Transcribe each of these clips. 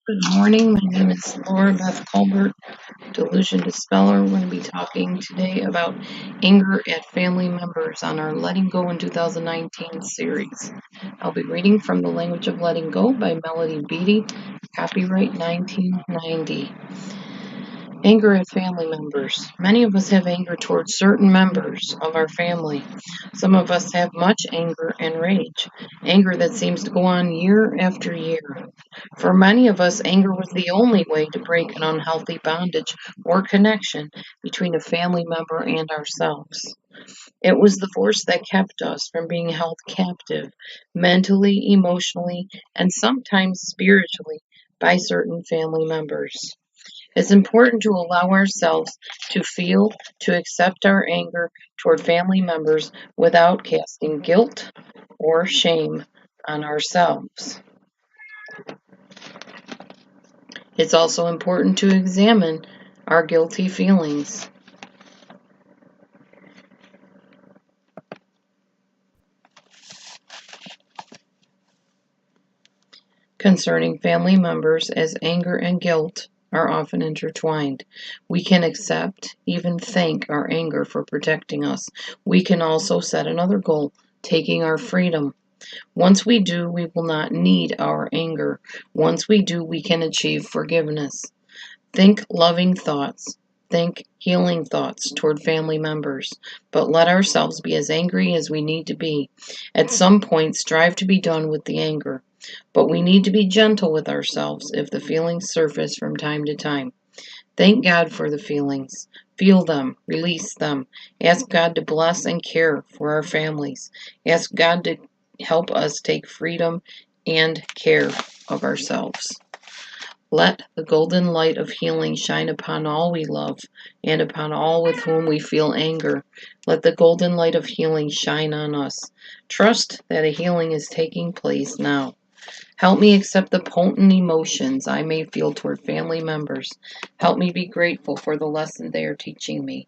Good morning. My name is Laura Beth Colbert, DelusionDispeller. We're going to be talking today about anger at family members on our Letting Go in 2019 series. I'll be reading from The Language of Letting Go by Melody Beattie, copyright 1990. Anger at family members. Many of us have anger towards certain members of our family. Some of us have much anger and rage, anger that seems to go on year after year. For many of us, anger was the only way to break an unhealthy bondage or connection between a family member and ourselves. It was the force that kept us from being held captive mentally, emotionally, and sometimes spiritually by certain family members. It's important to allow ourselves to feel, to accept our anger toward family members without casting guilt or shame on ourselves. It's also important to examine our guilty feelings. Concerning family members, as anger and guilt are often intertwined. We can accept, even thank our anger for protecting us. We can also set another goal, taking our freedom. Once we do, we will not need our anger. Once we do, we can achieve forgiveness. Think loving thoughts. Think healing thoughts toward family members, but let ourselves be as angry as we need to be. At some point, strive to be done with the anger, but we need to be gentle with ourselves if the feelings surface from time to time. Thank God for the feelings. Feel them, release them. Ask God to bless and care for our families. Ask God to help us take freedom and care of ourselves. Let the golden light of healing shine upon all we love and upon all with whom we feel anger. Let the golden light of healing shine on us. Trust that a healing is taking place now. Help me accept the potent emotions I may feel toward family members. Help me be grateful for the lesson they are teaching me.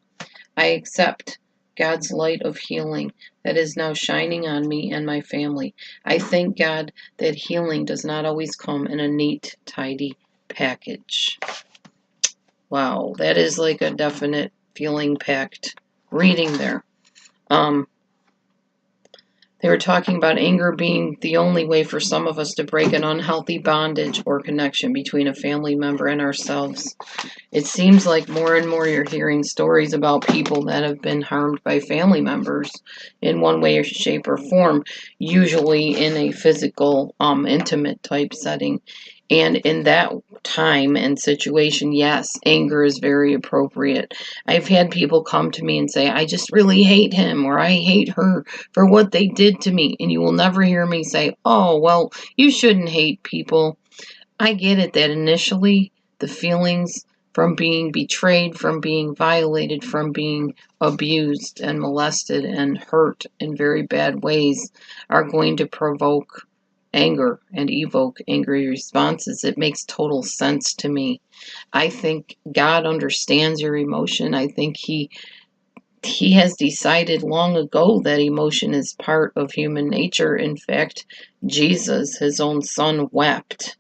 I accept God's light of healing that is now shining on me and my family. I thank God that healing does not always come in a neat, tidy package. Wow, that is like a definite feeling-packed reading there. They were talking about anger being the only way for some of us to break an unhealthy bondage or connection between a family member and ourselves. It seems like more and more you're hearing stories about people that have been harmed by family members in one way or shape or form, usually in a physical, intimate type setting. And in that time and situation, yes, anger is very appropriate. I've had people come to me and say, I just really hate him or I hate her for what they did to me. And you will never hear me say, oh, well, you shouldn't hate people. I get it that initially the feelings from being betrayed, from being violated, from being abused and molested and hurt in very bad ways are going to provoke anger and evoke angry responses. It makes total sense to me. I think God understands your emotion. I think he has decided long ago that emotion is part of human nature. In fact, Jesus, his own son, wept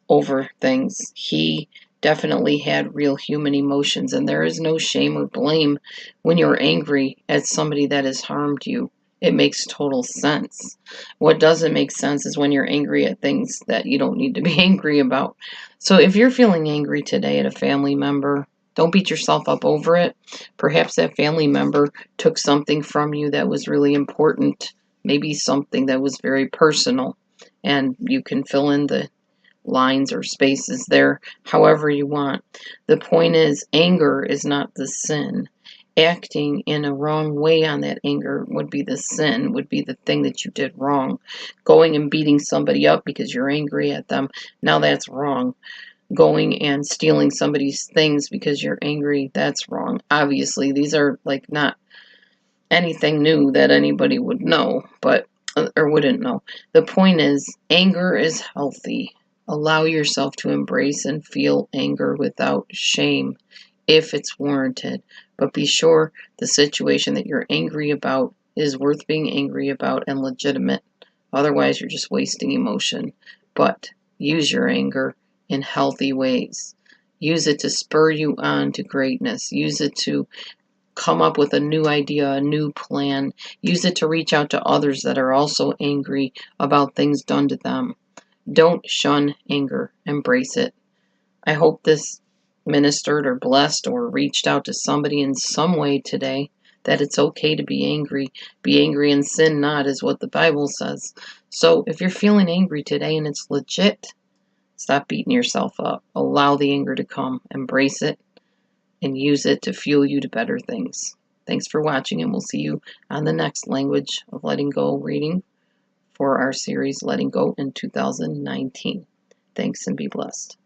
over things. He definitely had real human emotions, and there is no shame or blame when you're angry at somebody that has harmed you. It makes total sense. What doesn't make sense is when you're angry at things that you don't need to be angry about. So if you're feeling angry today at a family member, don't beat yourself up over it. Perhaps that family member took something from you that was really important, maybe something that was very personal, and you can fill in the lines or spaces there however you want. The point is, anger is not the sin. Acting in a wrong way on that anger would be the sin, would be the thing that you did wrong. Going and beating somebody up because you're angry at them, now that's wrong. Going and stealing somebody's things because you're angry, that's wrong. Obviously, these are like not anything new that anybody would know, but or wouldn't know. The point is, anger is healthy. Allow yourself to embrace and feel anger without shame if it's warranted. But be sure the situation that you're angry about is worth being angry about and legitimate. Otherwise, you're just wasting emotion. But use your anger in healthy ways. Use it to spur you on to greatness. Use it to come up with a new idea, a new plan. Use it to reach out to others that are also angry about things done to them. Don't shun anger. Embrace it. I hope this ministered or blessed or reached out to somebody in some way today, that it's okay to be angry. Be angry and sin not, is what the Bible says. So if you're feeling angry today and it's legit, stop beating yourself up. Allow the anger to come. Embrace it and use it to fuel you to better things. Thanks for watching, and we'll see you on the next Language of Letting Go reading for our series Letting Go in 2019. Thanks, and be blessed.